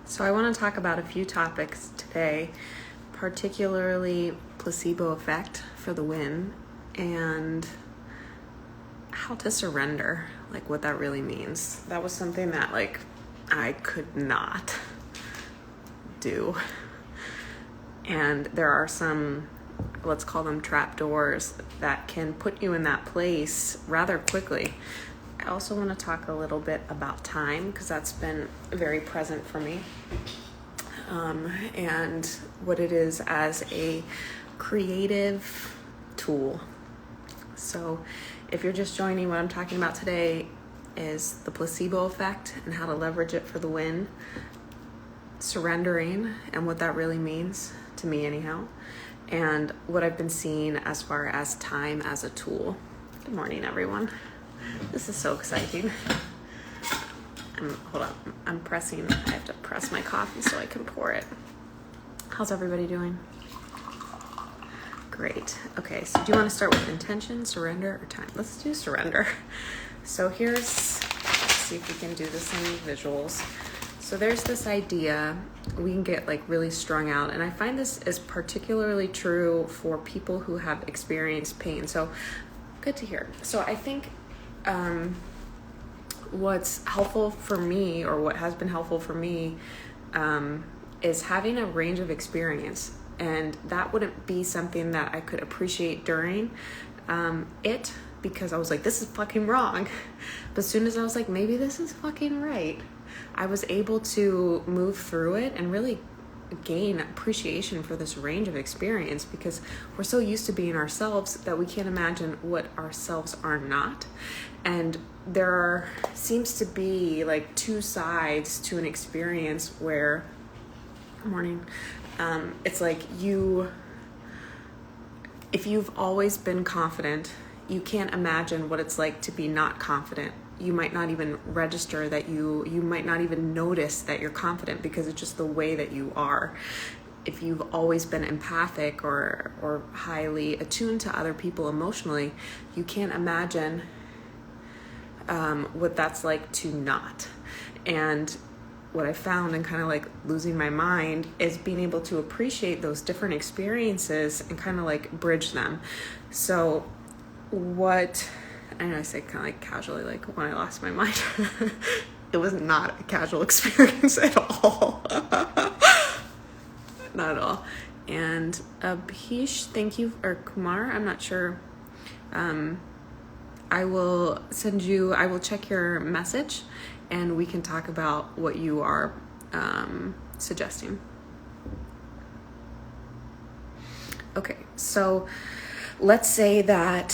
So I want to talk about a few topics today, particularly placebo effect for the win and how to surrender, like what that really means. That was something that I could not do. And there are some, let's call them trapdoors, that can put you in that place rather quickly. I also want to talk a little bit about time because that's been very present for me, and what it is as a creative tool. So if you're just joining, what I'm talking about today is the placebo effect and how to leverage it for the win, surrendering and what that really means to me anyhow, and what I've been seeing as far as time as a tool. Good morning, everyone. This is so exciting. Hold on, I have to press my coffee so I can pour it. How's everybody doing? Great. Okay, so do you want to start with intention, surrender, or time? Let's do surrender. So let's see if we can do this in visuals. So there's this idea, we can get really strung out, and I find this is particularly true for people who have experienced pain. So good to hear. So I think what's helpful for me, or what has been helpful for me, is having a range of experience. And that wouldn't be something that I could appreciate during it, because I was like, this is fucking wrong. But as soon as I was like, maybe this is fucking right, I was able to move through it and really gain appreciation for this range of experience, because we're so used to being ourselves that we can't imagine what ourselves are not. And there seems to be two sides to an experience where, morning, it's if you've always been confident, you can't imagine what it's like to be not confident. You might not even register that you might not even notice that you're confident, because it's just the way that you are. If you've always been empathic or highly attuned to other people emotionally, you can't imagine what that's like to not. And what I found in kind of losing my mind is being able to appreciate those different experiences and kind of bridge them. So I know I say kind of casually, when I lost my mind, it was not a casual experience at all. Not at all. And Abhish, thank you, or Kumar, I'm not sure. I will check your message and we can talk about what you are suggesting. Okay, so let's say that,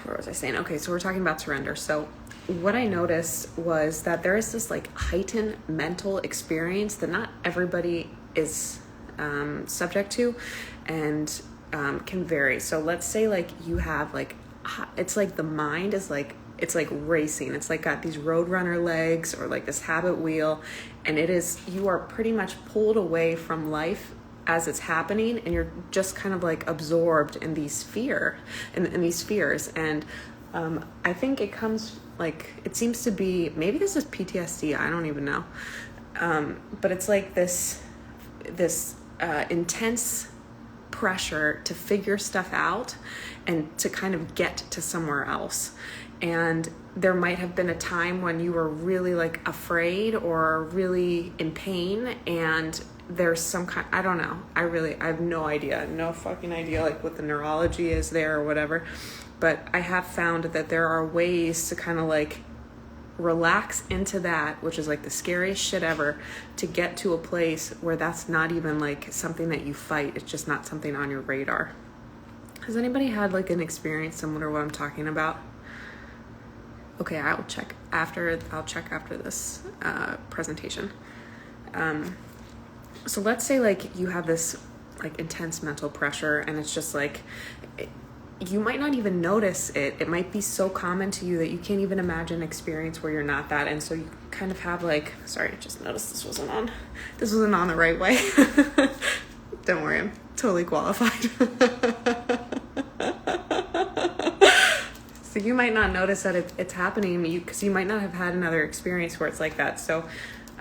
where was I saying? Okay, so we're talking about surrender. So what I noticed was that there is this heightened mental experience that not everybody is subject to, and can vary. So let's say you have it's the mind is it's racing. It's got these roadrunner legs, or this habit wheel, and you are pretty much pulled away from life as it's happening, and you're just kind of absorbed in these fears. And I think it comes it seems to be, maybe this is PTSD, I don't even know, but it's this intense pressure to figure stuff out and to kind of get to somewhere else. And there might have been a time when you were really afraid or really in pain, and there's some kind, I don't know, I have no fucking idea what the neurology is there or whatever, but I have found that there are ways to kind of relax into that, which is the scariest shit ever, to get to a place where that's not even something that you fight. It's just not something on your radar. Has anybody had an experience similar to what I'm talking about? Okay, I'll check after this presentation. So let's say you have this intense mental pressure, and it's just you might not even notice it. It might be so common to you that you can't even imagine an experience where you're not that. And so you kind of have sorry, just noticed this wasn't on the right way. Don't worry, I'm totally qualified. So you might not notice that it's happening because you might not have had another experience where it's like that. So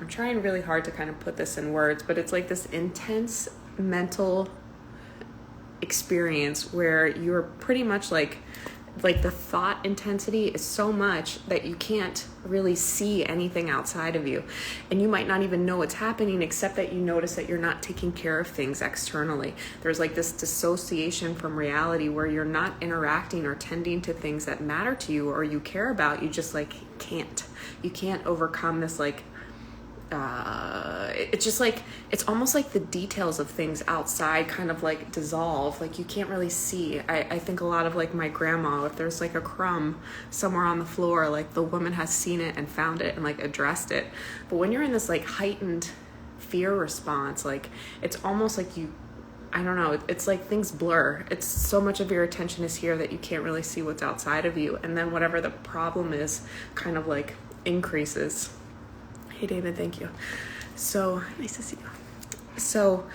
I'm trying really hard to kind of put this in words, but it's like this intense mental experience where you're pretty much like the thought intensity is so much that you can't really see anything outside of you, and you might not even know what's happening, except that you notice that you're not taking care of things externally. There's like this dissociation from reality where you're not interacting or tending to things that matter to you or you care about. You just like you can't overcome this like it's just like, it's almost like the details of things outside kind of like dissolve. Like you can't really see. I think a lot of like my grandma, if there's like a crumb somewhere on the floor, like the woman has seen it and found it and like addressed it. But when you're in this like heightened fear response, like it's almost like I don't know, it's like things blur. It's so much of your attention is here that you can't really see what's outside of you. And then whatever the problem is kind of like increases. Hey, David, thank you. So nice to see you. So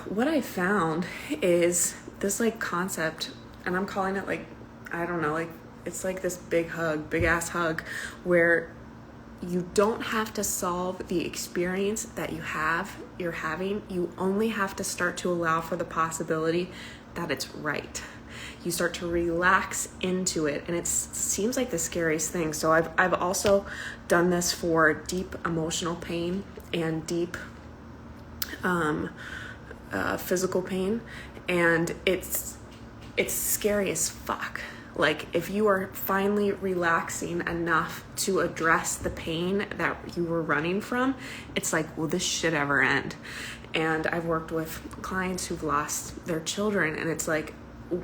what I found is this like concept, and I'm calling it like, I don't know, like it's like this big ass hug where you don't have to solve the experience that you're having. You only have to start to allow for the possibility that it's right. You start to relax into it, and it seems like the scariest thing. So I've also done this for deep emotional pain and deep physical pain, and it's scary as fuck. Like if you are finally relaxing enough to address the pain that you were running from, it's like, will this shit ever end? And I've worked with clients who've lost their children, and it's like,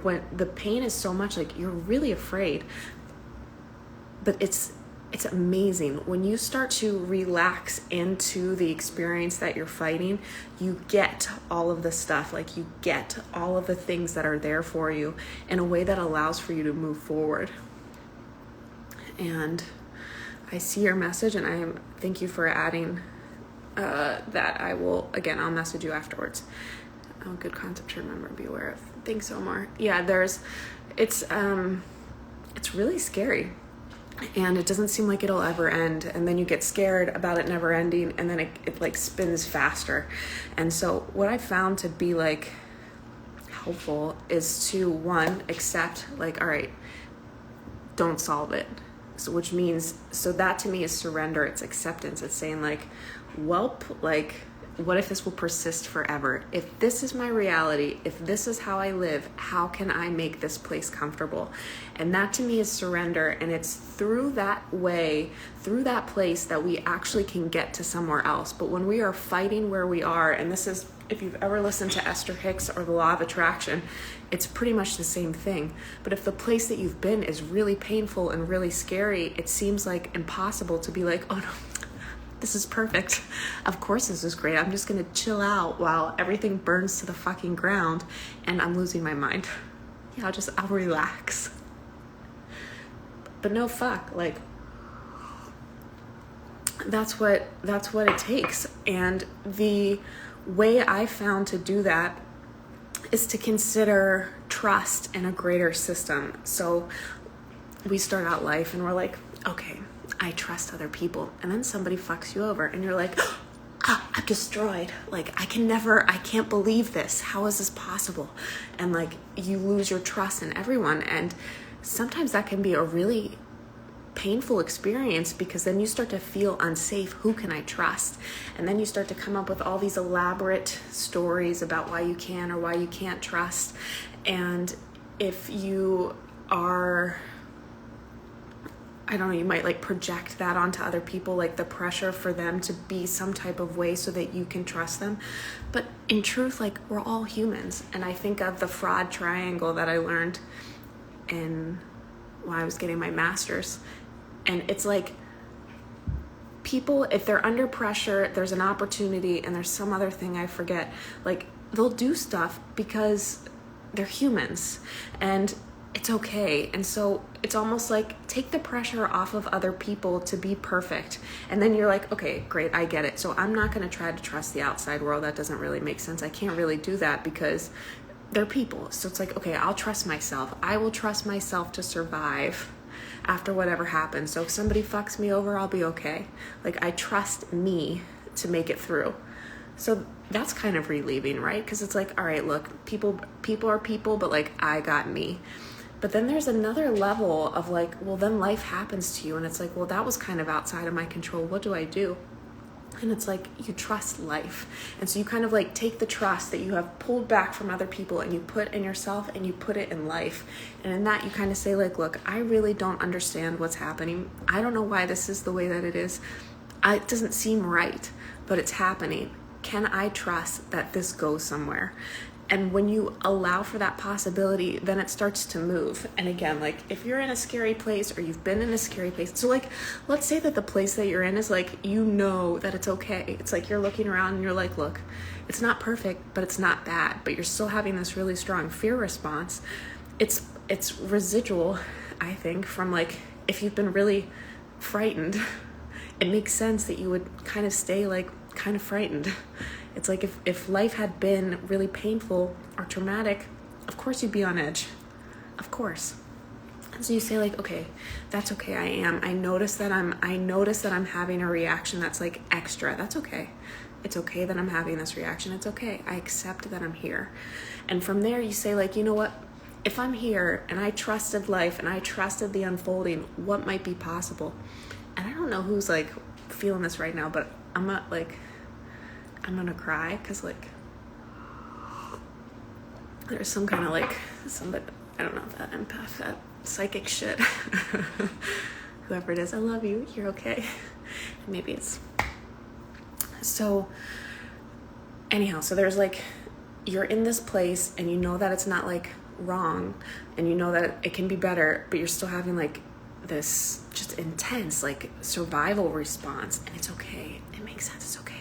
when the pain is so much, like you're really afraid, but it's amazing when you start to relax into the experience that you're fighting. You get all of the stuff, like you get all of the things that are there for you in a way that allows for you to move forward. And I see your message, and thank you for adding that. I'll message you afterwards. Oh, good concept to remember and be aware of. Thanks, Omar. Yeah, it's really scary, and it doesn't seem like it'll ever end. And then you get scared about it never ending, and then it like spins faster. And so what I found to be like helpful is to, one, accept like, all right, don't solve it. So which means, so that to me is surrender. It's acceptance. It's saying like, welp, like, what if this will persist forever? If this is my reality, if this is how I live, how can I make this place comfortable? And that to me is surrender. And it's through that way, through that place, that we actually can get to somewhere else. But when we are fighting where we are, and this is, if you've ever listened to Esther Hicks or the Law of Attraction, it's pretty much the same thing. But if the place that you've been is really painful and really scary, it seems like impossible to be like, oh no, this is perfect. Of course this is great. I'm just going to chill out while everything burns to the fucking ground and I'm losing my mind. Yeah, I'll relax. But no, fuck, like that's what it takes. And the way I found to do that is to consider trust in a greater system. So we start out life and we're like, okay, I trust other people. And then somebody fucks you over and you're like, I'm destroyed. Like, I can't believe this. How is this possible? And like, you lose your trust in everyone. And sometimes that can be a really painful experience, because then you start to feel unsafe. Who can I trust? And then you start to come up with all these elaborate stories about why you can or why you can't trust. And if you are, I don't know, you might like project that onto other people, like the pressure for them to be some type of way so that you can trust them. But in truth, like, we're all humans. And I think of the fraud triangle that I learned when I was getting my master's. And it's like, people, if they're under pressure, there's an opportunity, and there's some other thing I forget, like, they'll do stuff because they're humans. And it's okay. And so it's almost like, take the pressure off of other people to be perfect. And then you're like, okay, great, I get it. So I'm not going to try to trust the outside world. That doesn't really make sense. I can't really do that because they're people. So it's like, okay, I'll trust myself. I will trust myself to survive. after whatever happens. So if somebody fucks me over, I'll be okay. Like, I trust me to make it through. So that's kind of relieving, right? Because it's like, all right, look, people are people, but like, I got me. But then there's another level of like, well, then life happens to you, and it's like, well, that was kind of outside of my control. What do I do? And it's like, you trust life. And so you kind of like take the trust that you have pulled back from other people and you put in yourself and you put it in life. And in that, you kind of say like, look, I really don't understand what's happening. I don't know why this is the way that it is. It doesn't seem right, but it's happening. Can I trust that this goes somewhere? And when you allow for that possibility, then it starts to move. And again, like if you're in a scary place or you've been in a scary place, so like, let's say that the place that you're in is like, you know that it's okay. It's like you're looking around and you're like, look, it's not perfect, but it's not bad. But you're still having this really strong fear response. It's residual, I think, from like, if you've been really frightened, it makes sense that you would kind of stay like kind of frightened. It's like if life had been really painful or traumatic, of course you'd be on edge. Of course. And so you say like, okay, that's okay. I notice that I'm having a reaction that's like extra. That's okay. It's okay that I'm having this reaction. It's okay. I accept that I'm here. And from there you say like, you know what? If I'm here and I trusted life and I trusted the unfolding, what might be possible? And I don't know who's like feeling this right now, but I'm gonna cry because like there's some kind of like somebody, I don't know, that empath, that psychic shit. Whoever it is, I love you. You're okay. Maybe it's so. Anyhow, so there's like, you're in this place and you know that it's not like wrong, and you know that it can be better, but you're still having like this just intense like survival response, and it's okay. It makes sense. It's okay.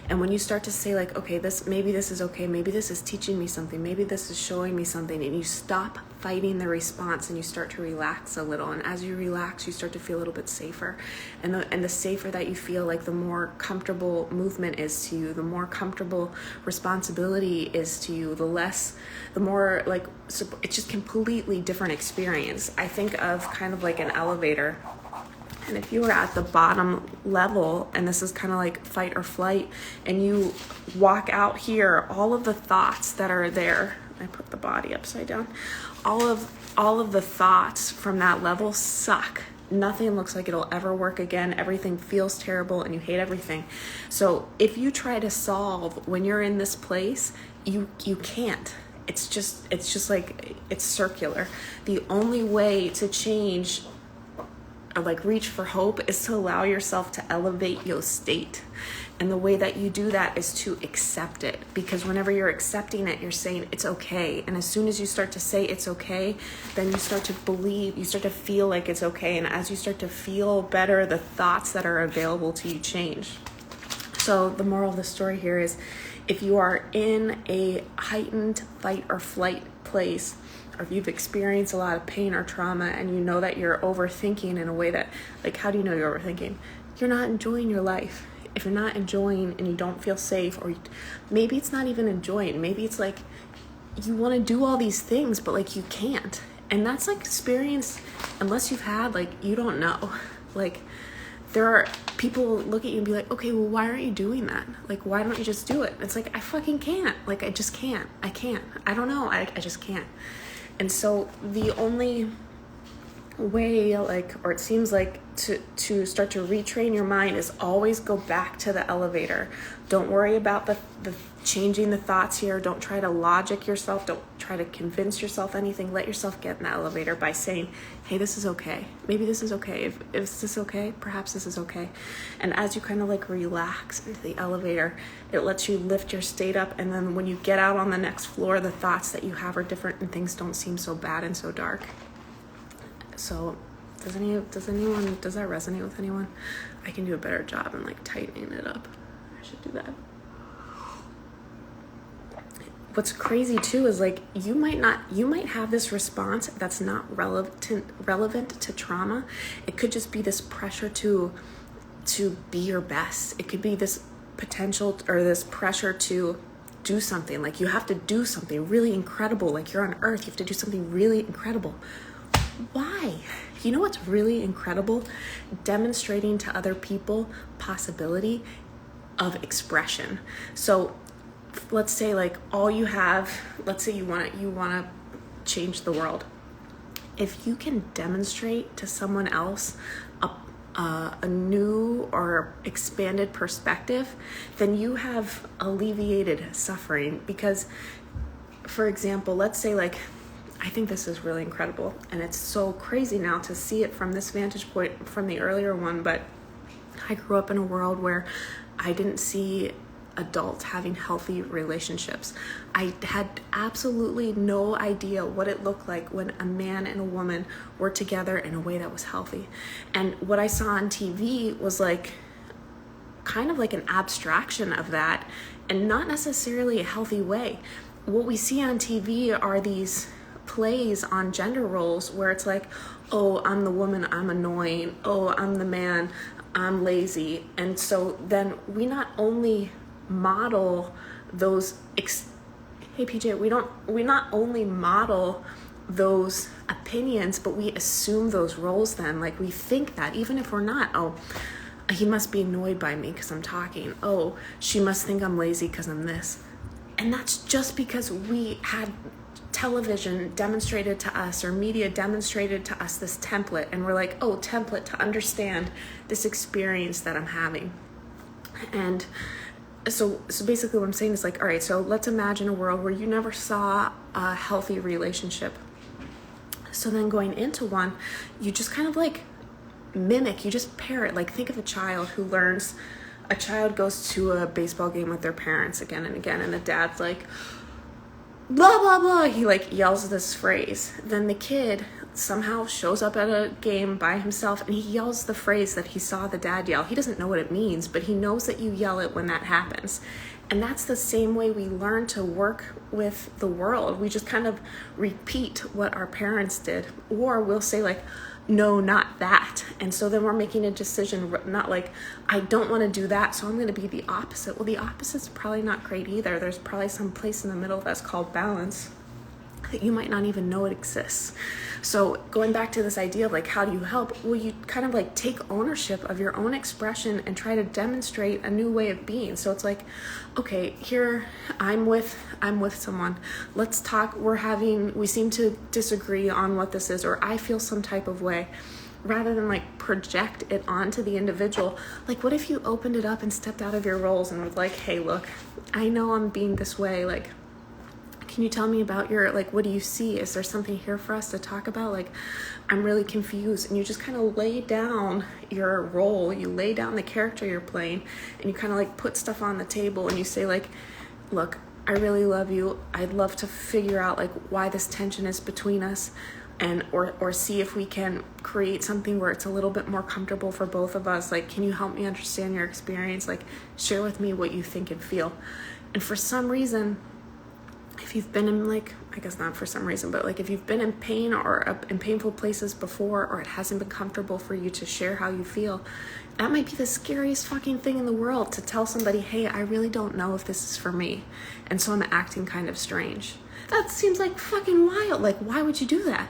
And when you start to say like, okay, maybe this is okay, maybe this is teaching me something, maybe this is showing me something, and you stop fighting the response and you start to relax a little. And as you relax, you start to feel a little bit safer. And the safer that you feel, like the more comfortable movement is to you, the more comfortable responsibility is to you, the more like, it's just completely different experience. I think of kind of like an elevator. And if you were at the bottom level, and this is kind of like fight or flight, and you walk out here, all of the thoughts that are there, I put the body upside down, all of the thoughts from that level suck. Nothing looks like it'll ever work again. Everything feels terrible and you hate everything. So if you try to solve when you're in this place, you can't. It's just like, it's circular. The only way to change or like reach for hope is to allow yourself to elevate your state. And the way that you do that is to accept it, because whenever you're accepting it, you're saying it's okay. And as soon as you start to say it's okay, then you start to believe, you start to feel like it's okay. And as you start to feel better, the thoughts that are available to you change. So the moral of the story here is, if you are in a heightened fight or flight place, or if you've experienced a lot of pain or trauma and you know that you're overthinking in a way that, like, how do you know you're overthinking? You're not enjoying your life. If you're not enjoying and you don't feel safe, or maybe it's not even enjoying, maybe it's like you want to do all these things, but like you can't. And that's like experience, unless you've had, like, you don't know. Like, there are people look at you and be like, okay, well, why aren't you doing that? Like, why don't you just do it? It's like, I fucking can't. Like, I just can't. I can't. I don't know. I just can't. And so the only way, like, or it seems like to start to retrain your mind is always go back to the elevator. Don't worry about the changing the thoughts here. Don't try to logic yourself. Don't try to convince yourself anything. Let yourself get in the elevator by saying, hey, this is okay. Maybe this is okay. If this is okay, perhaps this is okay. And as you kind of like relax into the elevator, it lets you lift your state up. And then when you get out on the next floor, the thoughts that you have are different and things don't seem so bad and so dark. So does that resonate with anyone? I can do a better job in like tightening it up. I should do that. What's crazy too is like, you might have this response that's not relevant to trauma. It could just be this pressure to be your best. It could be this potential or this pressure to do something. Like, you have to do something really incredible. Like, you're on Earth, you have to do something really incredible. Why? You know what's really incredible? Demonstrating to other people possibility of expression. So let's say like all you have, let's say you want to change the world. If you can demonstrate to someone else a new or expanded perspective, then you have alleviated suffering. Because, for example, let's say like, I think this is really incredible, and it's so crazy now to see it from this vantage point from the earlier one, but I grew up in a world where I didn't see adults having healthy relationships. I had absolutely no idea what it looked like when a man and a woman were together in a way that was healthy. And what I saw on TV was like kind of like an abstraction of that, and not necessarily a healthy way. What we see on TV are these plays on gender roles where it's like, oh, I'm the woman, I'm annoying. Oh, I'm the man, I'm lazy. And so then we not only model those hey PJ, we not only model those opinions, but we assume those roles then. Like we think that even if we're not, oh, he must be annoyed by me because I'm talking. Oh, she must think I'm lazy because I'm this. And that's just because we had television demonstrated to us, or media demonstrated to us this template, and we're like, oh, template to understand this experience that I'm having. And so basically what I'm saying is like, all right, so let's imagine a world where you never saw a healthy relationship. So then going into one, you just kind of like mimic, you just parrot. Like think of a child goes to a baseball game with their parents again and again, and the dad's like, blah, blah, blah. He like yells this phrase. Then the kid somehow shows up at a game by himself and he yells the phrase that he saw the dad yell. He doesn't know what it means, but he knows that you yell it when that happens. And that's the same way we learn to work with the world. We just kind of repeat what our parents did, or we'll say like, no, not that. And so then we're making a decision, not like, I don't want to do that, so I'm going to be the opposite. Well, the opposite's probably not great either. There's probably some place in the middle that's called balance that you might not even know it exists. So going back to this idea of like, how do you help? Well, you kind of like take ownership of your own expression and try to demonstrate a new way of being. So it's like, okay, here I'm with someone. Let's talk. We seem to disagree on what this is, or I feel some type of way. Rather than like project it onto the individual, like what if you opened it up and stepped out of your roles and was like, hey, look, I know I'm being this way. Like, can you tell me about what do you see? Is there something here for us to talk about? Like, I'm really confused. And you just kind of lay down your role, you lay down the character you're playing, and you kind of like put stuff on the table and you say like, look, I really love you. I'd love to figure out like why this tension is between us, and or see if we can create something where it's a little bit more comfortable for both of us. Like, can you help me understand your experience? Like, share with me what you think and feel. And for some reason, if you've been in like, I guess not for some reason, but like if you've been in pain or in painful places before, or it hasn't been comfortable for you to share how you feel, that might be the scariest fucking thing in the world, to tell somebody, hey, I really don't know if this is for me, and so I'm acting kind of strange. That seems like fucking wild. Like, why would you do that?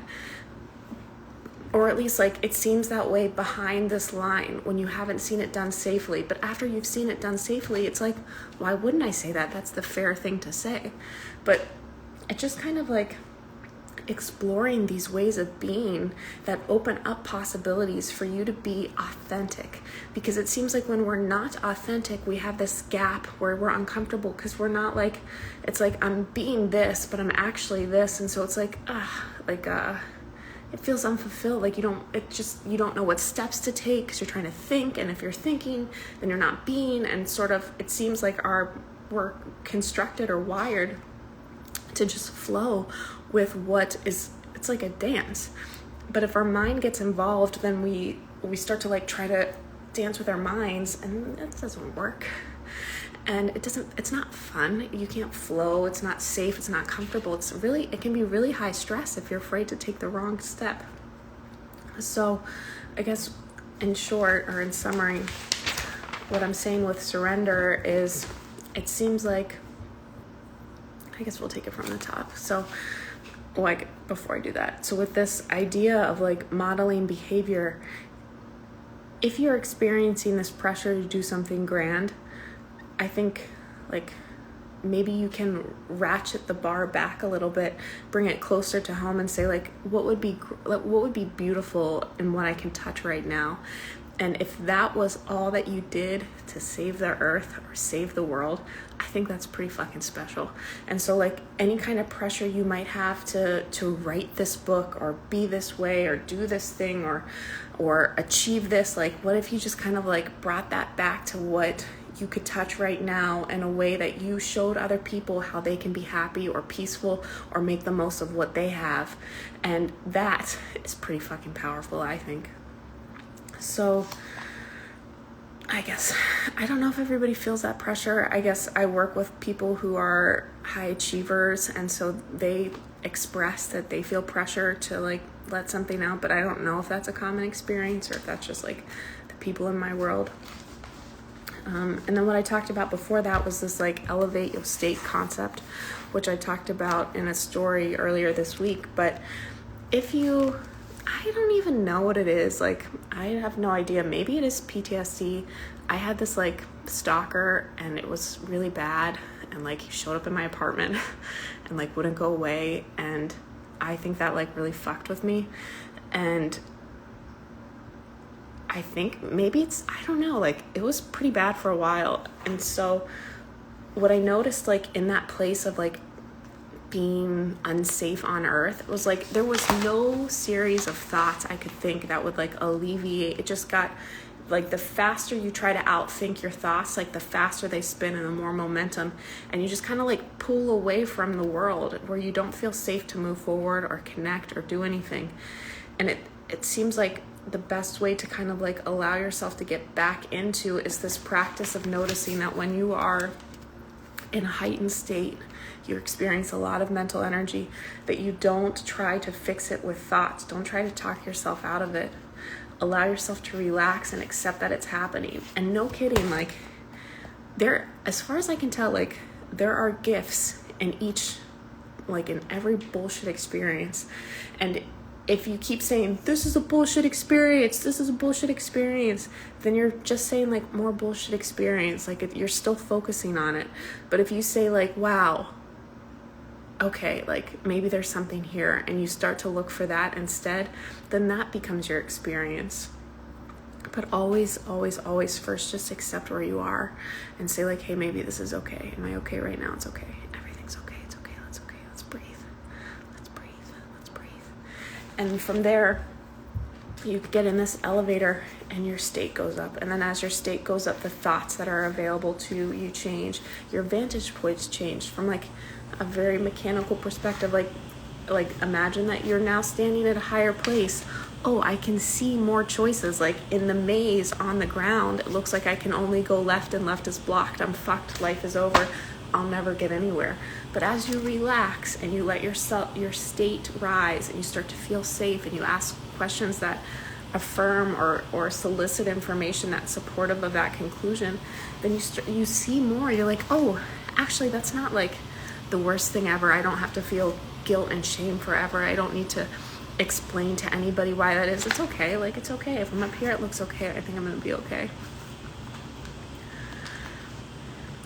Or at least like it seems that way behind this line when you haven't seen it done safely. But after you've seen it done safely, it's like, why wouldn't I say that? That's the fair thing to say. But it just kind of like exploring these ways of being that open up possibilities for you to be authentic. Because it seems like when we're not authentic, we have this gap where we're uncomfortable because we're not like, it's like I'm being this, but I'm actually this. And so it's like, it feels unfulfilled. Like you don't know what steps to take because you're trying to think. And if you're thinking, then you're not being. And sort of, it seems like we're constructed or wired to just flow with what is, it's like a dance. But if our mind gets involved, then we start to like try to dance with our minds, and that doesn't work. And it's not fun. You can't flow. It's not safe. It's not comfortable. It can be really high stress if you're afraid to take the wrong step. So I guess in short, or in summary, what I'm saying with surrender is, it seems like, I guess we'll take it from the top. So like, before I do that, so with this idea of like modeling behavior, if you're experiencing this pressure to do something grand, I think like maybe you can ratchet the bar back a little bit, bring it closer to home, and say like, what would be beautiful in what I can touch right now. And if that was all that you did to save the earth or save the world, I think that's pretty fucking special. And so like any kind of pressure you might have to write this book or be this way or do this thing or achieve this, like what if you just kind of like brought that back to what you could touch right now in a way that you showed other people how they can be happy or peaceful or make the most of what they have. And that is pretty fucking powerful, I think. So I guess, I don't know if everybody feels that pressure. I guess I work with people who are high achievers, and so they express that they feel pressure to like let something out, but I don't know if that's a common experience or if that's just like the people in my world. And then what I talked about before that was this like elevate your state concept, which I talked about in a story earlier this week. But I don't even know what it is. Like, I have no idea. Maybe it is PTSD. I had this like stalker and it was really bad. And like he showed up in my apartment and like wouldn't go away. And I think that like really fucked with me. And I think maybe I don't know, like it was pretty bad for a while. And so what I noticed like in that place of like being unsafe on earth was like there was no series of thoughts I could think that would like alleviate. It just got like the faster you try to outthink your thoughts, like the faster they spin and the more momentum, and you just kind of like pull away from the world where you don't feel safe to move forward or connect or do anything. And it seems like the best way to kind of like allow yourself to get back into is this practice of noticing that when you are in a heightened state, you experience a lot of mental energy, that you don't try to fix it with thoughts. Don't try to talk yourself out of it. Allow yourself to relax and accept that it's happening. And no kidding, like as far as I can tell, like there are gifts in every bullshit experience. And if you keep saying, this is a bullshit experience, then you're just saying like more bullshit experience. Like you're still focusing on it. But if you say like, wow, okay, like maybe there's something here, and you start to look for that instead, then that becomes your experience. But always, always, always first just accept where you are and say like, hey, maybe this is okay. Am I okay right now? It's okay. Everything's okay. It's okay. Let's breathe. And from there, you get in this elevator and your state goes up. And then as your state goes up, the thoughts that are available to you change. Your vantage points change from like a very mechanical perspective. Like imagine that you're now standing at a higher place. Oh, I can see more choices. Like in the maze on the ground, it looks like I can only go left and left is blocked. I'm fucked. Life is over. I'll never get anywhere. But as you relax and you let your state rise and you start to feel safe and you ask questions that affirm or solicit information that's supportive of that conclusion, then you see more. You're like, oh, actually that's not like the worst thing ever. I don't have to feel guilt and shame forever. I don't need to explain to anybody why that is. It's okay. Like it's okay. If I'm up here, it looks okay. I think I'm going to be okay.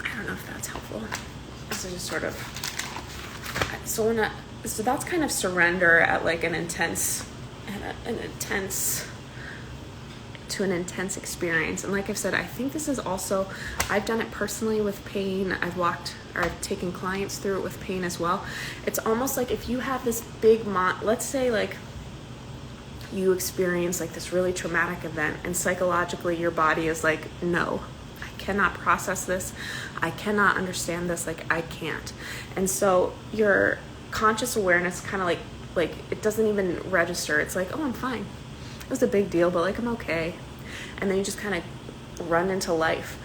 I don't know if that's helpful. This is just sort of so that's kind of surrender at like an intense experience. And like I've said, I think this is also, I've done it personally with pain. I've taken clients through it with pain as well. It's almost like if you have this big let's say like you experience like this really traumatic event, and psychologically your body is like, no, cannot process this. I cannot understand this. Like I can't. And so your conscious awareness kind of like it doesn't even register. It's like, oh, I'm fine. It was a big deal, but like I'm okay. And then you just kind of run into life.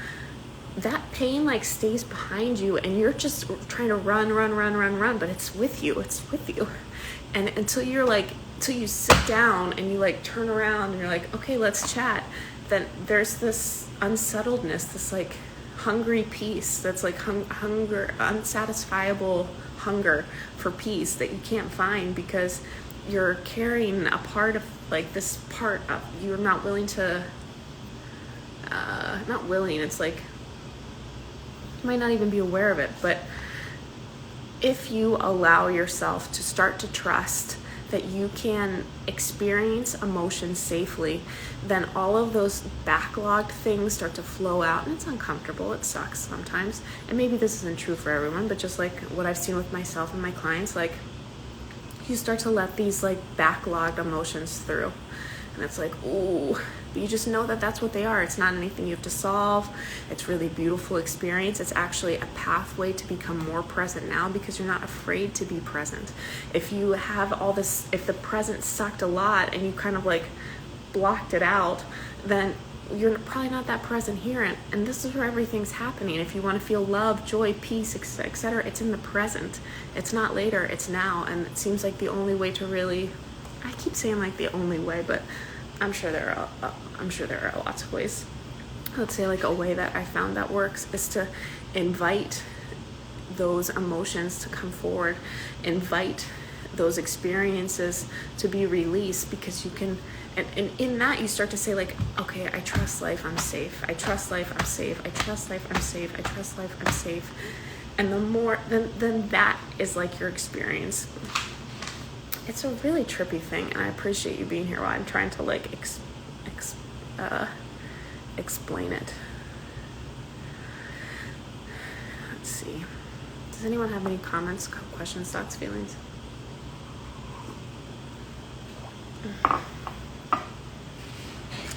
That pain like stays behind you, and you're just trying to run, but it's with you. And until you sit down and you like turn around and you're like, okay, let's chat. Then there's this unsettledness, this like hungry piece that's like unsatisfiable hunger for peace that you can't find because you're carrying a part of like this part of you're not willing to not willing, it's like you might not even be aware of it, but if you allow yourself to start to trust that you can experience emotions safely, then all of those backlogged things start to flow out, and it's uncomfortable, it sucks sometimes, and maybe this isn't true for everyone, but just like what I've seen with myself and my clients, like you start to let these like backlogged emotions through, and it's like, ooh, but you just know that that's what they are. It's not anything you have to solve. It's really beautiful experience. It's actually a pathway to become more present now because you're not afraid to be present. If you have all this, if the present sucked a lot and you kind of like blocked it out, then you're probably not that present here. And this is where everything's happening. If you want to feel love, joy, peace, etc., it's in the present. It's not later, it's now. And it seems like the only way to really, I keep saying like the only way, but I'm sure there are lots of ways. Let's say like a way that I found that works is to invite those emotions to come forward, invite those experiences to be released, because you can, and in that you start to say like, okay, I trust life, I'm safe. I trust life, I'm safe. I trust life, I'm safe. I trust life, I'm safe. And the more, then that is like your experience. It's a really trippy thing, and I appreciate you being here while I'm trying to like explain it. Let's see. Does anyone have any comments, questions, thoughts, feelings?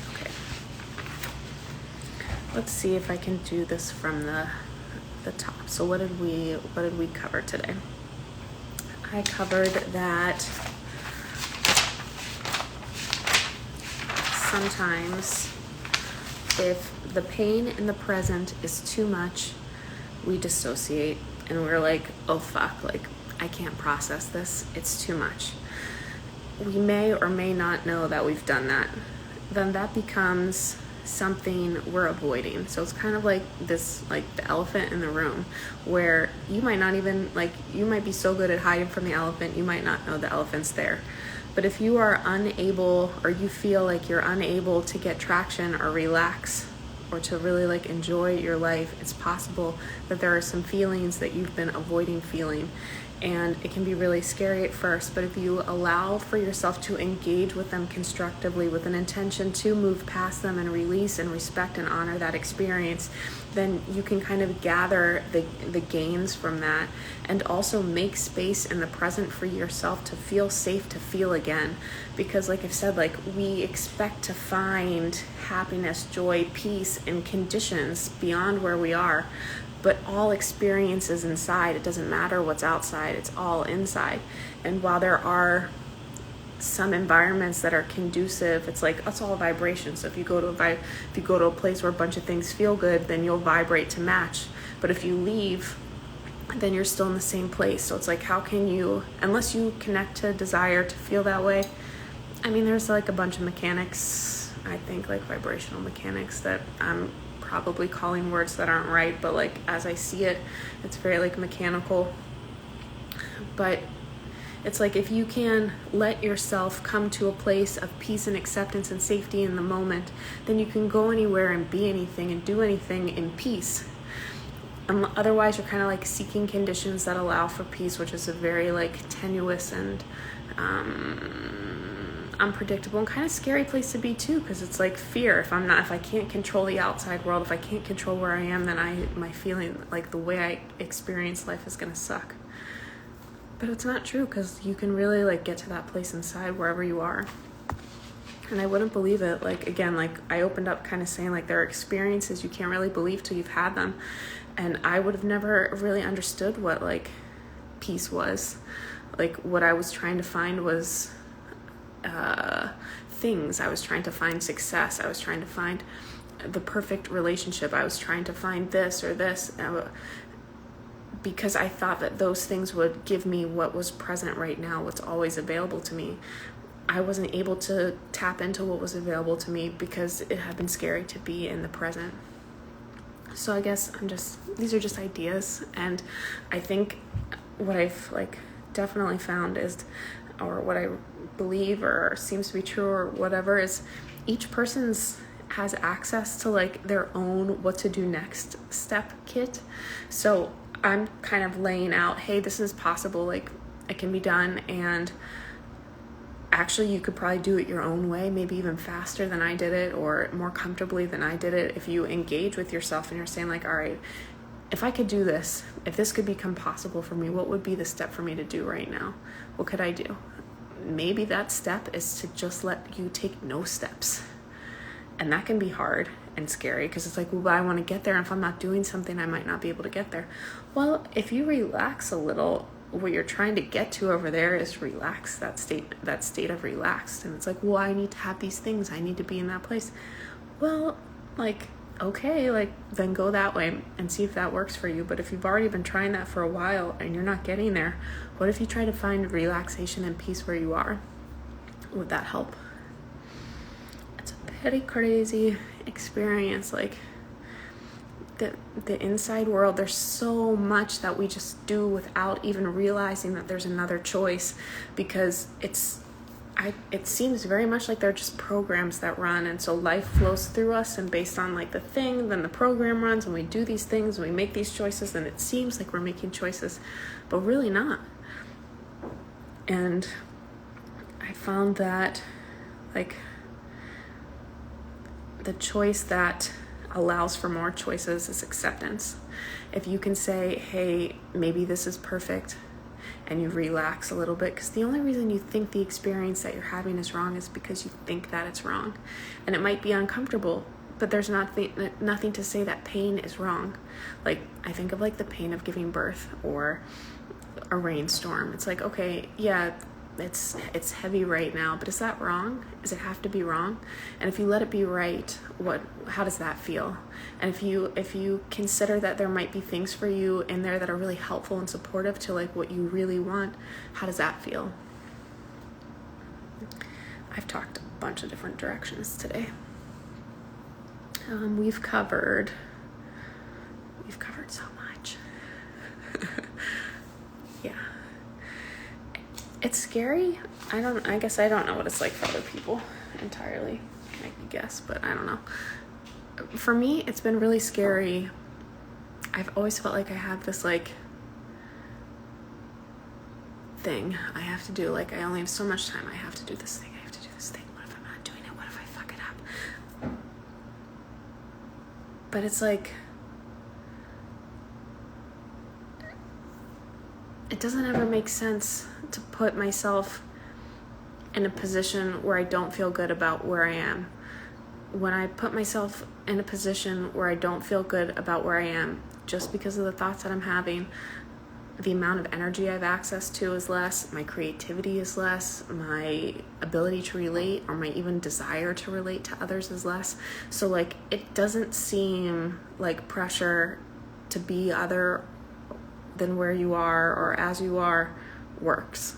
Okay. Let's see if I can do this from the top. So what did we cover today? I covered that sometimes if the pain in the present is too much, we dissociate and we're like, oh fuck, like I can't process this, it's too much. We may or may not know that we've done that. Then that becomes something we're avoiding. So it's kind of like this, like the elephant in the room, where you might not even, like, you might be so good at hiding from the elephant, you might not know the elephant's there. But if you are unable, or you feel like you're unable to get traction or relax or to really like enjoy your life, it's possible that there are some feelings that you've been avoiding feeling. And it can be really scary at first, but if you allow for yourself to engage with them constructively with an intention to move past them and release and respect and honor that experience, then you can kind of gather the gains from that, and also make space in the present for yourself to feel safe to feel again. Because like I've said, like we expect to find happiness, joy, peace in conditions beyond where we are. But all experience is inside. It doesn't matter what's outside, it's all inside. And while there are some environments that are conducive, it's like, it's all vibration. So if you go to a place where a bunch of things feel good, then you'll vibrate to match. But if you leave, then you're still in the same place. So it's like, how can you, unless you connect to desire to feel that way? I mean, there's like a bunch of mechanics, I think, like vibrational mechanics, that I'm probably calling words that aren't right, but like as I see it, it's very like mechanical. But it's like, if you can let yourself come to a place of peace and acceptance and safety in the moment, then you can go anywhere and be anything and do anything in peace. Otherwise, you're kind of like seeking conditions that allow for peace, which is a very like tenuous and unpredictable and kind of scary place to be too, because it's like fear. If I can't control the outside world, if I can't control where I am, then my feeling, like the way I experience life, is gonna suck. But it's not true, because you can really like get to that place inside wherever you are. And I wouldn't believe it, like again, like I opened up kind of saying like there are experiences you can't really believe till you've had them. And I would have never really understood what like peace was. Like what I was trying to find was things. I was trying to find success. I was trying to find the perfect relationship. I was trying to find this or this, because I thought that those things would give me what was present right now, what's always available to me. I wasn't able to tap into what was available to me because it had been scary to be in the present. So I guess these are just ideas, and I think what I've like definitely found is, or what I believe or seems to be true or whatever, is each person's has access to like their own what to do next step kit. So I'm kind of laying out, hey, this is possible, like it can be done, and actually you could probably do it your own way, maybe even faster than I did it or more comfortably than I did it, if you engage with yourself and you're saying like, all right, if I could do this, if this could become possible for me, what would be the step for me to do right now? What could I do? Maybe that step is to just let you take no steps. And that can be hard and scary because it's like, well, I want to get there. And if I'm not doing something, I might not be able to get there. Well, if you relax a little, what you're trying to get to over there is relax, that state of relaxed. And it's like, well, I need to have these things. I need to be in that place. Well, like, okay, like then go that way and see if that works for you. But if you've already been trying that for a while and you're not getting there, what if you try to find relaxation and peace where you are? Would that help? It's a pretty crazy experience. Like the inside world, there's so much that we just do without even realizing that there's another choice, because it seems very much like they're just programs that run, and so life flows through us, and based on like the thing, then the program runs, and we do these things, and we make these choices, and it seems like we're making choices, but really not. And I found that like the choice that allows for more choices is acceptance. If you can say, hey, maybe this is perfect, and you relax a little bit, because the only reason you think the experience that you're having is wrong is because you think that it's wrong, and it might be uncomfortable, but there's nothing to say that pain is wrong. Like I think of like the pain of giving birth or a rainstorm. It's like, okay, yeah, it's heavy right now, but is that wrong? Does it have to be wrong? And if you let it be right, how does that feel? And if you consider that there might be things for you in there that are really helpful and supportive to like what you really want, how does that feel? I've talked a bunch of different directions today. We've covered so much. Yeah. It's scary. I guess I don't know what it's like for other people entirely. I can guess, but I don't know. For me, it's been really scary. I've always felt like I have this like thing I have to do. Like I only have so much time. I have to do this thing. I have to do this thing. What if I'm not doing it? What if I fuck it up? But it's like, it doesn't ever make sense to put myself in a position where I don't feel good about where I am. When I put myself in a position where I don't feel good about where I am, just because of the thoughts that I'm having, the amount of energy I have access to is less, my creativity is less, my ability to relate or my even desire to relate to others is less. So like, it doesn't seem like pressure to be other than where you are or as you are works.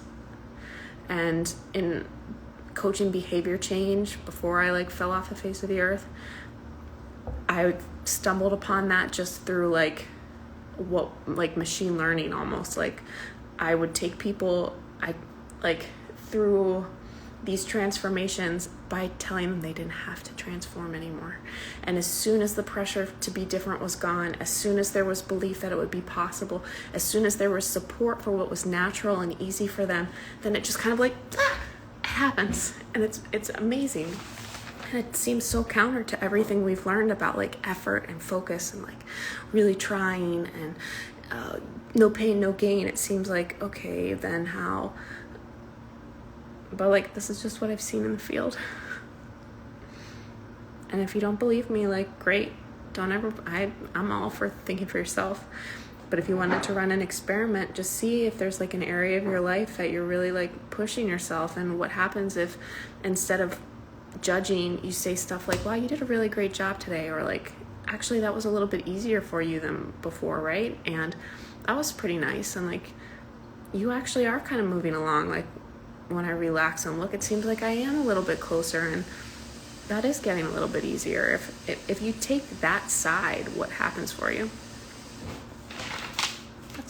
And in coaching behavior change, before I like fell off the face of the earth, I stumbled upon that just through like machine learning almost. Like I would take people through these transformations by telling them they didn't have to transform anymore. And as soon as the pressure to be different was gone, as soon as there was belief that it would be possible, as soon as there was support for what was natural and easy for them, then it just kind of like it happens. And it's amazing. And it seems so counter to everything we've learned about like effort and focus and like really trying and no pain, no gain. It seems like, okay, then how? But like, this is just what I've seen in the field. And if you don't believe me, like, great. I'm all for thinking for yourself. But if you wanted to run an experiment, just see if there's like an area of your life that you're really like pushing yourself, and what happens if instead of judging, you say stuff like, wow, you did a really great job today, or like, actually that was a little bit easier for you than before, right? And that was pretty nice. And like, you actually are kind of moving along. Like when I relax and look, it seems like I am a little bit closer, and that is getting a little bit easier. If you take that side, what happens for you?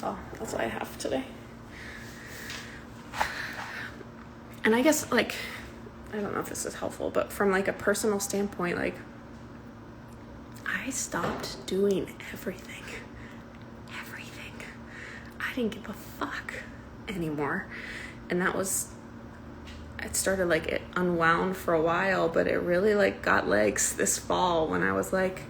That's all I have today. And I guess, like, I don't know if this is helpful, but from like a personal standpoint, like, I stopped doing everything. I didn't give a fuck anymore. And that was, it started like, it unwound for a while, but it really like got legs this fall when I was like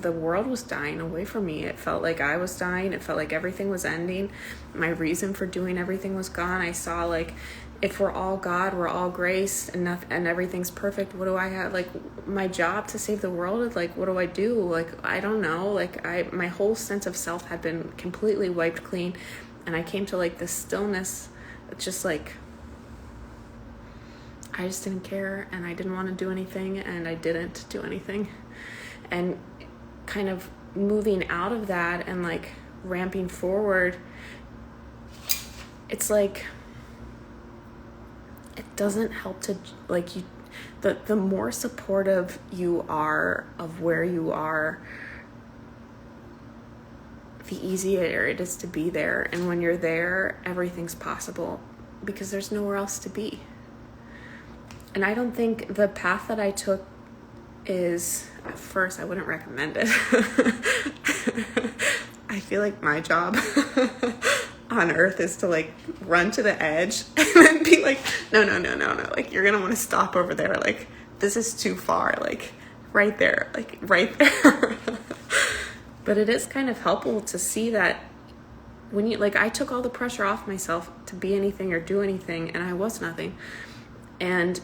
the world was dying away from me. It felt like I was dying. It felt like everything was ending. My reason for doing everything was gone. I saw like, if we're all God, we're all grace, and everything's perfect, what do I have? Like, my job to save the world, like, what do I do? Like, I don't know. Like, my whole sense of self had been completely wiped clean, and I came to like this stillness. It's just like, I just didn't care, and I didn't want to do anything, and I didn't do anything. And kind of moving out of that and like ramping forward, it's like, it doesn't help to like the more supportive you are of where you are, the easier it is to be there. And when you're there, everything's possible because there's nowhere else to be. And I don't think the path that I took is, at first, I wouldn't recommend it. I feel like my job on earth is to like run to the edge and then be like, no. Like, you're going to want to stop over there. Like, this is too far. Like, right there. Like, right there. But it is kind of helpful to see that when you, like, I took all the pressure off myself to be anything or do anything, and I was nothing. And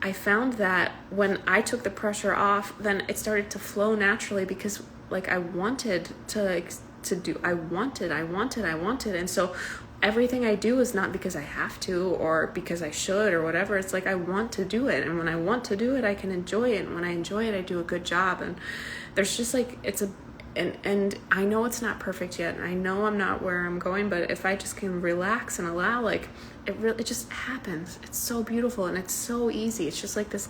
I found that when I took the pressure off, then it started to flow naturally because like I wanted to do, I wanted. And so everything I do is not because I have to or because I should or whatever. It's like I want to do it. And when I want to do it, I can enjoy it. And when I enjoy it, I do a good job. And there's just like, and I know it's not perfect yet. And I know I'm not where I'm going, but if I just can relax and allow, like, it just happens. It's so beautiful and it's so easy. It's just like this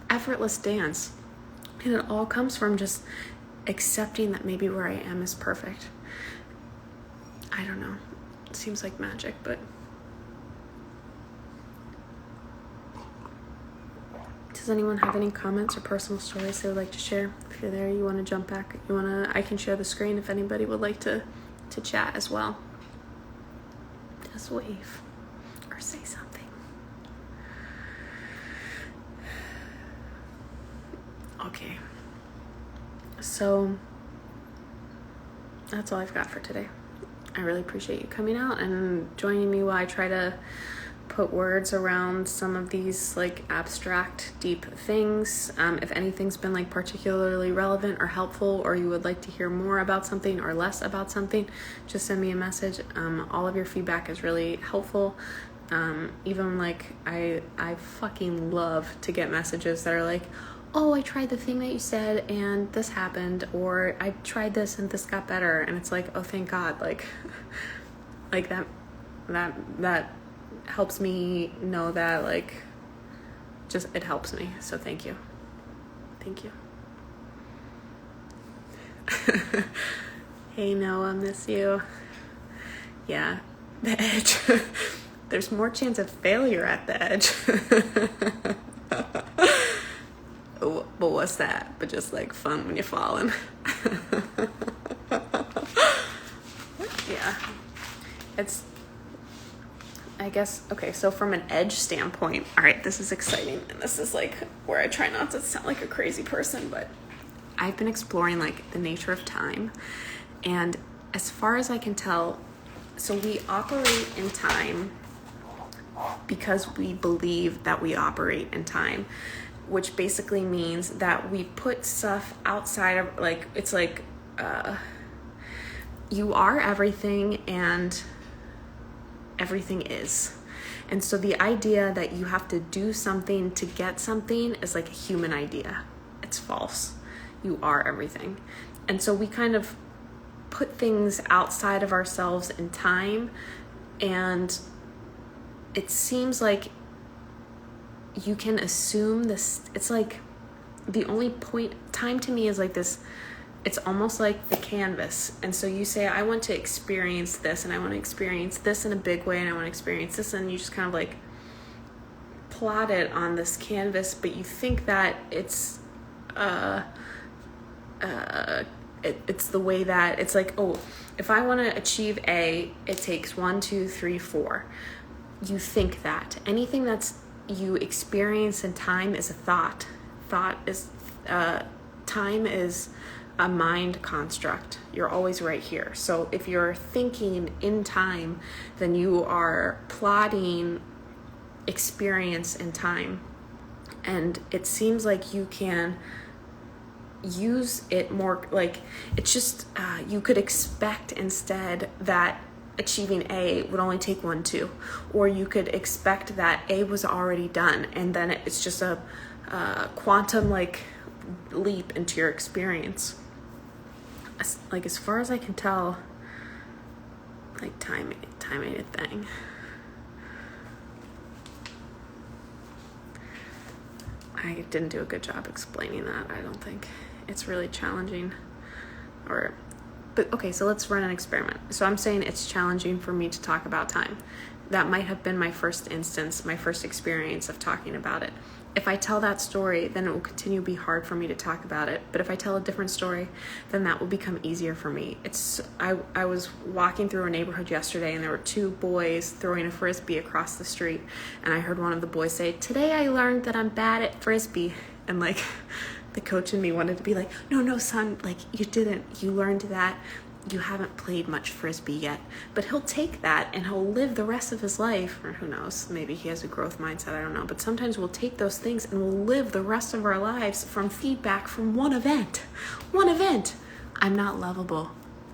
effortless dance. And it all comes from just accepting that maybe where I am is perfect. I don't know. It seems like magic, but does anyone have any comments or personal stories they would like to share? If you're there, you want to jump back, I can share the screen if anybody would like to chat as well. Just wave or say something. Okay. So that's all I've got for today. I really appreciate you coming out and joining me while I try to put words around some of these like abstract, deep things. If anything's been like particularly relevant or helpful, or you would like to hear more about something or less about something, just send me a message. All of your feedback is really helpful. Even like I fucking love to get messages that are like, oh, I tried the thing that you said and this happened, or I tried this and this got better. And it's like, oh, thank God. Like that helps me know that, like, just, it helps me. So thank you. Hey, Noah, miss you. Yeah, the edge. There's more chance of failure at the edge. But what's that? But just like fun when you're falling. Yeah. It's, I guess, okay, so from an edge standpoint, all right, this is exciting. And this is like where I try not to sound like a crazy person, but I've been exploring like the nature of time. And as far as I can tell, so we operate in time because we believe that we operate in time, which basically means that we put stuff outside of, like, it's like, you are everything and everything is. And so the idea that you have to do something to get something is like a human idea. It's false. You are everything. And so we kind of put things outside of ourselves in time, and it seems like you can assume this. It's like the only point, time to me is like this, it's almost like the canvas. And so you say, I want to experience this, and I want to experience this in a big way, and I want to experience this, and you just kind of like plot it on this canvas, but you think that it's it's the way that it's like, oh, if I want to achieve A, it takes 1, 2, 3, 4. You think that anything that's you experience in time is a thought. Time is a mind construct. You're always right here. So if you're thinking in time, then you are plotting experience in time. And it seems like you can use it more, like it's just you could expect instead that achieving A would only take 1, 2, or you could expect that A was already done, and then it's just a quantum like leap into your experience. Like as far as I can tell, like time ain't a thing. I didn't do a good job explaining that. I don't think it's really challenging. But okay, so let's run an experiment. So I'm saying it's challenging for me to talk about time. That might have been my first instance, my first experience of talking about it. If I tell that story, then it will continue to be hard for me to talk about it. But if I tell a different story, then that will become easier for me. I was walking through a neighborhood yesterday, and there were 2 boys throwing a Frisbee across the street. And I heard one of the boys say, "Today I learned that I'm bad at Frisbee." And like the coach in me wanted to be like, no, son, like you didn't. You learned that. You haven't played much Frisbee yet. But he'll take that and he'll live the rest of his life, or who knows, maybe he has a growth mindset, I don't know. But sometimes we'll take those things and we'll live the rest of our lives from feedback from one event. One event. I'm not lovable.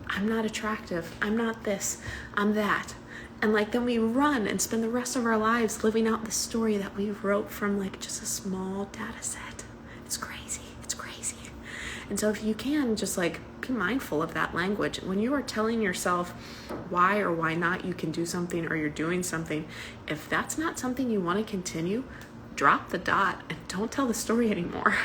I'm not attractive. I'm not this. I'm that. And like then we run and spend the rest of our lives living out the story that we wrote from like just a small data set. It's crazy. It's crazy. And so if you can just like be mindful of that language. When you are telling yourself why or why not you can do something or you're doing something, if that's not something you want to continue, drop the dot and don't tell the story anymore.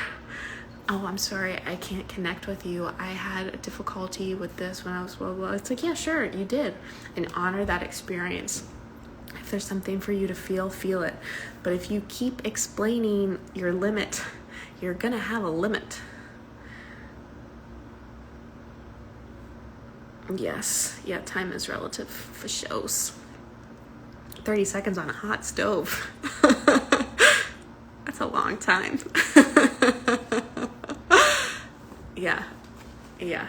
Oh, I'm sorry, I can't connect with you. I had a difficulty with this when I was blah, blah. It's like, yeah, sure, you did. And honor that experience. If there's something for you to feel it. But if you keep explaining your limit, you're going to have a limit. Yes, yeah, time is relative for shows. 30 seconds on a hot stove. That's a long time. Yeah.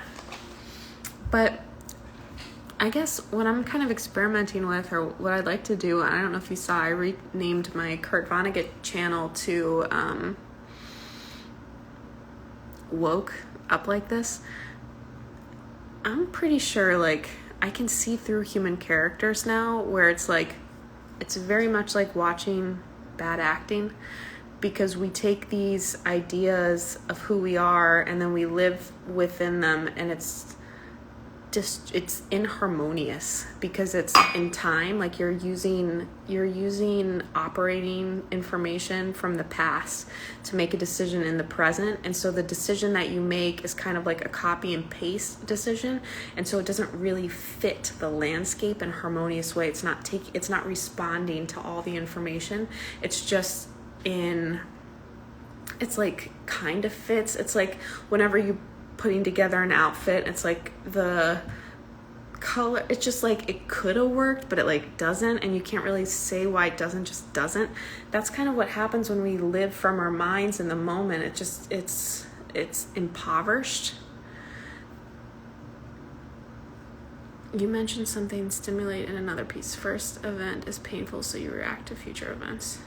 But I guess what I'm kind of experimenting with, or what I'd like to do, I don't know if you saw, I renamed my Kurt Vonnegut channel to Woke Up Like This. I'm pretty sure like I can see through human characters now, where it's like, it's very much like watching bad acting, because we take these ideas of who we are and then we live within them, and it's inharmonious because it's in time. Like you're using operating information from the past to make a decision in the present, and so the decision that you make is kind of like a copy and paste decision, and so it doesn't really fit the landscape in a harmonious way. It's not responding to all the information. It's just it's like kind of fits. It's like whenever you putting together an outfit, it's like the color, it's just like it could have worked, but it like doesn't, and you can't really say why it just doesn't. That's kind of what happens when we live from our minds in the moment. It's impoverished. You mentioned something stimulate in another piece. First event is painful, so you react to future events.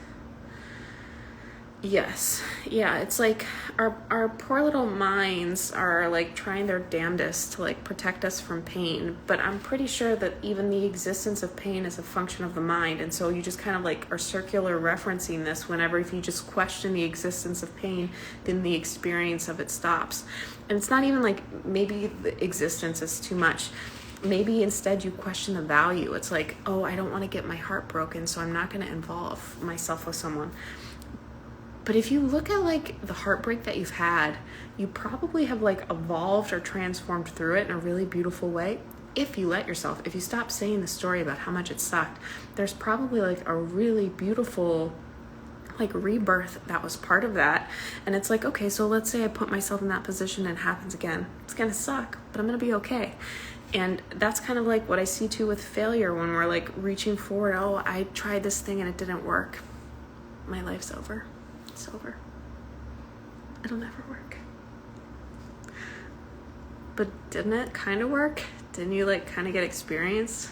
Yes. Yeah, it's like our poor little minds are like trying their damnedest to like protect us from pain, but I'm pretty sure that even the existence of pain is a function of the mind, and so you just kind of like are circular referencing this whenever, if you just question the existence of pain, then the experience of it stops. And it's not even like maybe the existence is too much. Maybe instead you question the value. It's like, oh, I don't want to get my heart broken, so I'm not going to involve myself with someone. But if you look at like the heartbreak that you've had, you probably have like evolved or transformed through it in a really beautiful way. If you let yourself, if you stop saying the story about how much it sucked, there's probably like a really beautiful like rebirth that was part of that. And it's like, okay, so let's say I put myself in that position and it happens again. It's gonna suck, but I'm gonna be okay. And that's kind of like what I see too with failure when we're like reaching forward. Oh, I tried this thing and it didn't work. My life's over. It's over. It'll never work. But didn't it kind of work? Didn't you like kind of get experience?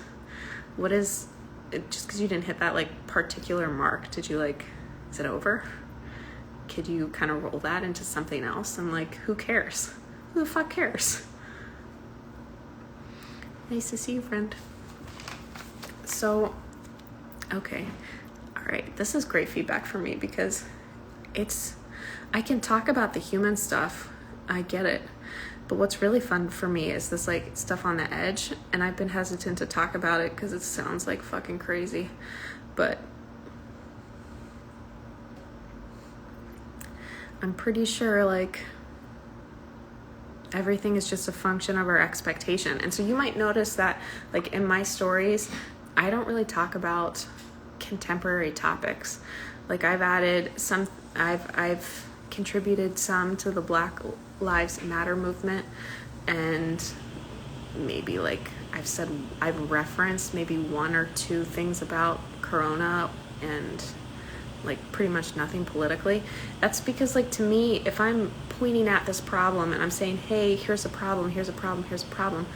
What is it, just because you didn't hit that like particular mark, did you like, is it over? Could you kind of roll that into something else? And like, who cares? Who the fuck cares? Nice to see you, friend. So, okay. All right. This is great feedback for me because I can talk about the human stuff. I get it. But what's really fun for me is this like stuff on the edge. And I've been hesitant to talk about it because it sounds like fucking crazy. But I'm pretty sure like everything is just a function of our expectation. And so you might notice that like in my stories, I don't really talk about contemporary topics. Like I've contributed some to the Black Lives Matter movement, and maybe like I've referenced maybe one or two things about Corona and like pretty much nothing politically. That's because like to me, if I'm pointing at this problem and I'm saying, hey, here's a problem, here's a problem, here's a problem,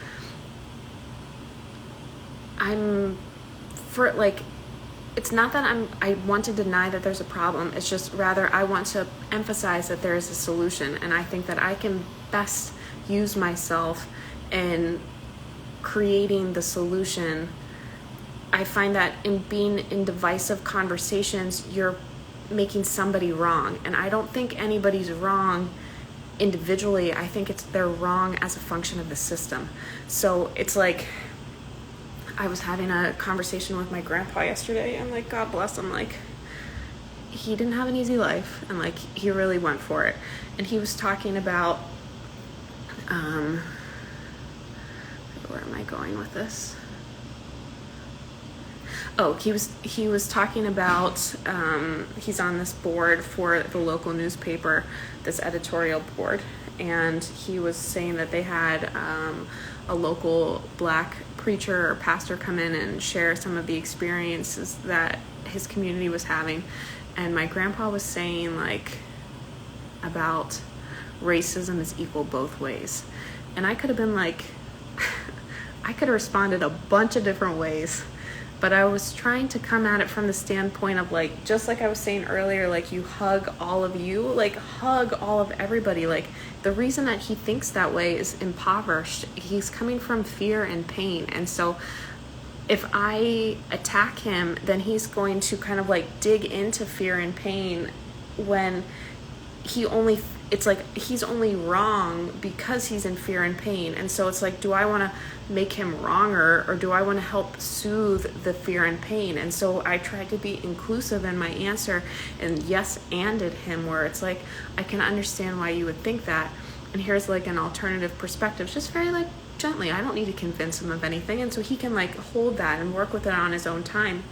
I'm for like, it's not that I want to deny that there's a problem. It's just rather I want to emphasize that there is a solution. And I think that I can best use myself in creating the solution. I find that in being in divisive conversations, you're making somebody wrong. And I don't think anybody's wrong individually. I think they're wrong as a function of the system. So it's like, I was having a conversation with my grandpa yesterday, and like, God bless him, like he didn't have an easy life, and like he really went for it. And he was talking about where am I going with this? Oh, he was talking about he's on this board for the local newspaper, this editorial board, and he was saying that they had a local Black preacher or pastor come in and share some of the experiences that his community was having. And my grandpa was saying like about racism is equal both ways. And I could have been like, I could have responded a bunch of different ways, but I was trying to come at it from the standpoint of like, just like I was saying earlier, like you hug all of you, like hug all of everybody. Like the reason that he thinks that way is impoverished. He's coming from fear and pain. And so if I attack him, then he's going to kind of like dig into fear and pain when it's like he's only wrong because he's in fear and pain. And so it's like, do I want to make him wronger, or do I want to help soothe the fear and pain? And so I tried to be inclusive in my answer and yes-anded him, where it's like, I can understand why you would think that, and here's like an alternative perspective, just very like gently. I don't need to convince him of anything, and so he can like hold that and work with it on his own time.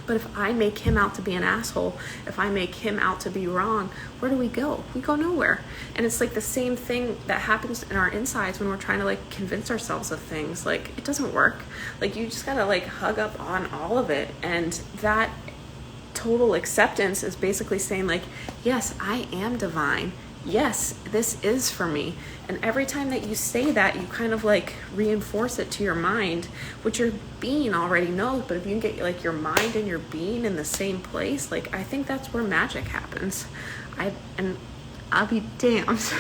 But if I make him out to be an asshole, if I make him out to be wrong, where do we go? We go nowhere. And it's like the same thing that happens in our insides when we're trying to like convince ourselves of things. Like it doesn't work. Like you just gotta like hug up on all of it. And that total acceptance is basically saying like, yes, I am divine. Yes, this is for me. And every time that you say that, you kind of like reinforce it to your mind, which your being already knows. But if you can get like your mind and your being in the same place, like I think that's where magic happens. I'll be damned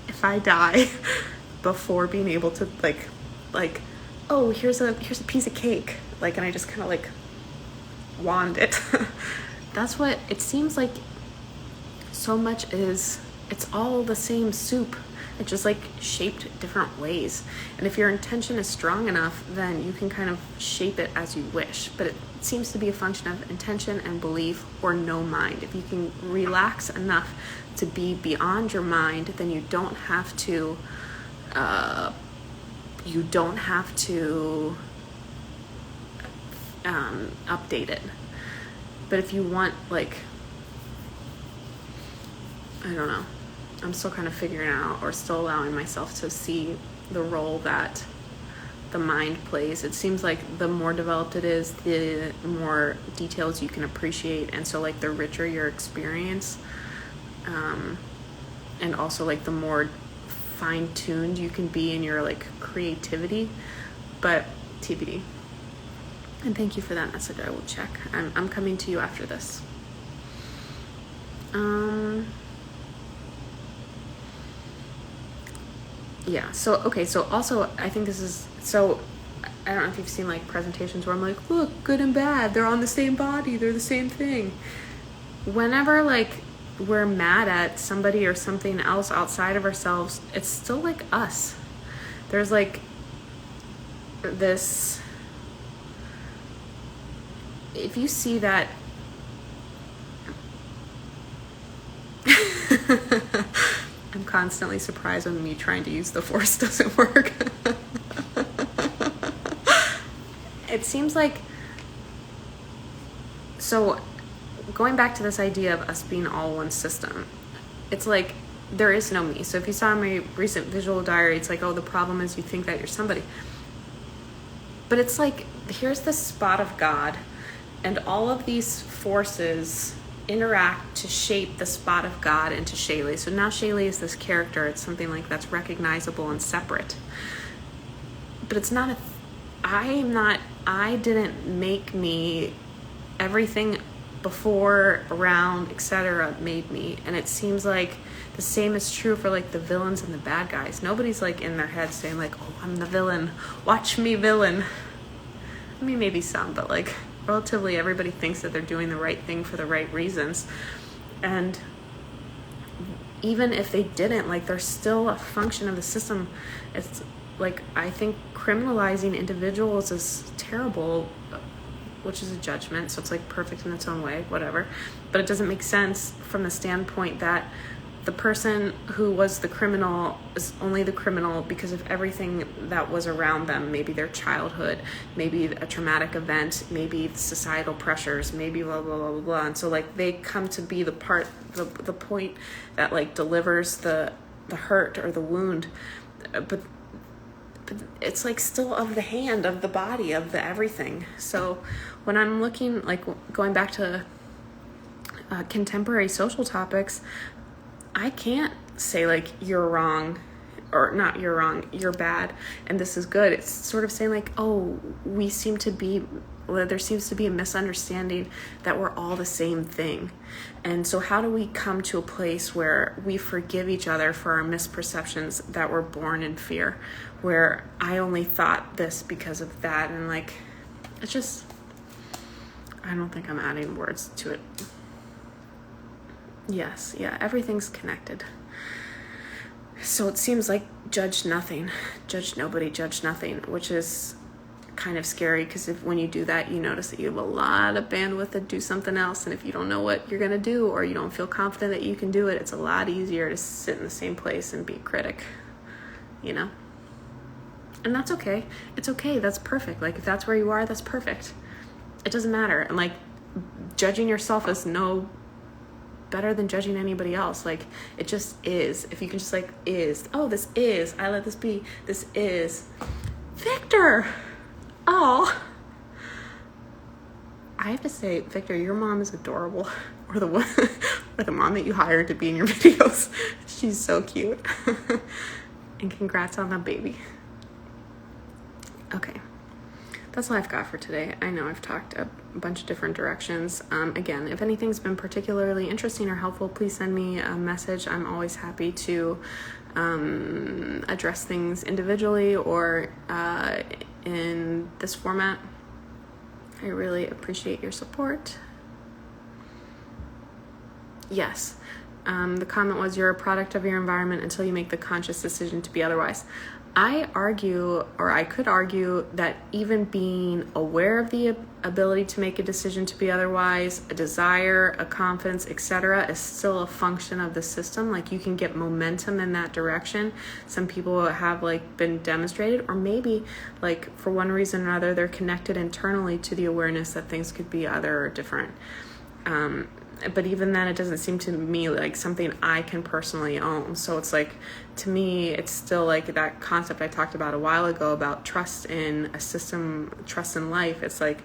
if I die before being able to like, oh, here's a piece of cake, like, and I just kind of like wand it. That's what it seems like. So much is, it's all the same soup. It's just like shaped different ways. And if your intention is strong enough, then you can kind of shape it as you wish. But it seems to be a function of intention and belief, or no mind. If you can relax enough to be beyond your mind, then you don't have to update it. But if you want, like, I don't know, I'm still kind of figuring out, or still allowing myself to see the role that the mind plays. It seems like the more developed it is, the more details you can appreciate, and so like the richer your experience, and also like the more fine-tuned you can be in your like creativity. But TBD. And thank you for that message. I will check. I'm coming to you after this. Yeah, so okay, so also I think this is, so I don't know if you've seen like presentations where I'm like, look, good and bad, they're on the same body, they're the same thing. Whenever like we're mad at somebody or something else outside of ourselves, it's still like us. There's like this, if you see that I'm constantly surprised when me trying to use the force doesn't work. It seems like, so going back to this idea of us being all one system, it's like there is no me. So if you saw my recent visual diary, it's like, oh, the problem is you think that you're somebody. But it's like, here's the spot of God, and all of these forces interact to shape the spot of God into Shaylee. So now Shaylee is this character. It's something like that's recognizable and separate. But it's not I didn't make me. Everything before, around, etc. made me. And it seems like the same is true for like the villains and the bad guys. Nobody's like in their head saying like, oh, I'm the villain. Watch me, villain. I mean, maybe some, but like relatively everybody thinks that they're doing the right thing for the right reasons. And even if they didn't, like, they're still a function of the system. It's like, I think criminalizing individuals is terrible, which is a judgment, so it's like perfect in its own way, whatever. But it doesn't make sense from the standpoint that the person who was the criminal is only the criminal because of everything that was around them. Maybe their childhood, maybe a traumatic event, maybe societal pressures, maybe blah, blah, blah, blah, blah. And so like they come to be the point that like delivers the hurt or the wound. But it's like still of the hand, of the body, of the everything. So when I'm looking, like going back to contemporary social topics, I can't say like you're wrong, or not you're wrong, you're bad, and this is good. It's sort of saying like, oh, there seems to be a misunderstanding that we're all the same thing. And so how do we come to a place where we forgive each other for our misperceptions that were born in fear, where I only thought this because of that, and like, it's just, I don't think I'm adding words to it. Yes, yeah, everything's connected. So it seems like judge nothing, judge nobody, judge nothing, which is kind of scary, because when you do that, you notice that you have a lot of bandwidth to do something else. And if you don't know what you're going to do, or you don't feel confident that you can do it, it's a lot easier to sit in the same place and be a critic, you know? And that's okay. It's okay. That's perfect. Like, if that's where you are, that's perfect. It doesn't matter. And like, judging yourself is no better than judging anybody else. Like, it just is. If you can just like, oh, this is, I let this be, this is Victor. Oh, I have to say, Victor, your mom is adorable. Or the one, or the mom that you hired to be in your videos. She's so cute. And congrats on the baby. Okay, that's all I've got for today. I know I've talked a bunch of different directions. Again, if anything's been particularly interesting or helpful, please send me a message. I'm always happy to address things individually or in this format. I really appreciate your support. Yes, The comment was, you're a product of your environment until you make the conscious decision to be otherwise. I argue, or I could argue, that even being aware of the ability to make a decision to be otherwise, a desire, a confidence, etc., is still a function of the system. Like, you can get momentum in that direction. Some people have like been demonstrated, or maybe like for one reason or another, they're connected internally to the awareness that things could be other or different. But even then, it doesn't seem to me like something I can personally own. So it's like, to me, it's still like that concept I talked about a while ago about trust in a system, trust in life. It's like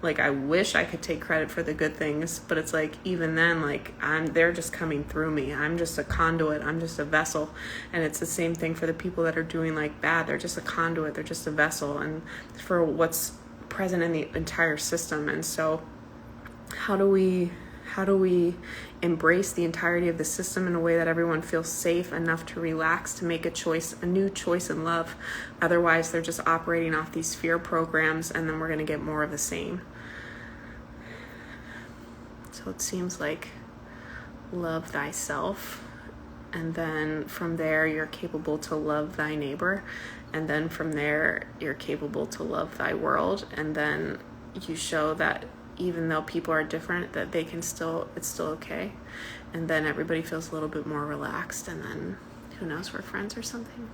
I wish I could take credit for the good things, but it's like, even then, like, they're just coming through me. I'm just a conduit. I'm just a vessel. And it's the same thing for the people that are doing like bad. They're just a conduit. They're just a vessel, and for what's present in the entire system. And so how do we embrace the entirety of the system in a way that everyone feels safe enough to relax, to make a new choice in love? Otherwise, they're just operating off these fear programs, and then we're going to get more of the same. So it seems like love thyself, and then from there you're capable to love thy neighbor, and then from there you're capable to love thy world, and then you show that even though people are different, that it's still okay. And then everybody feels a little bit more relaxed, and then who knows, we're friends or something.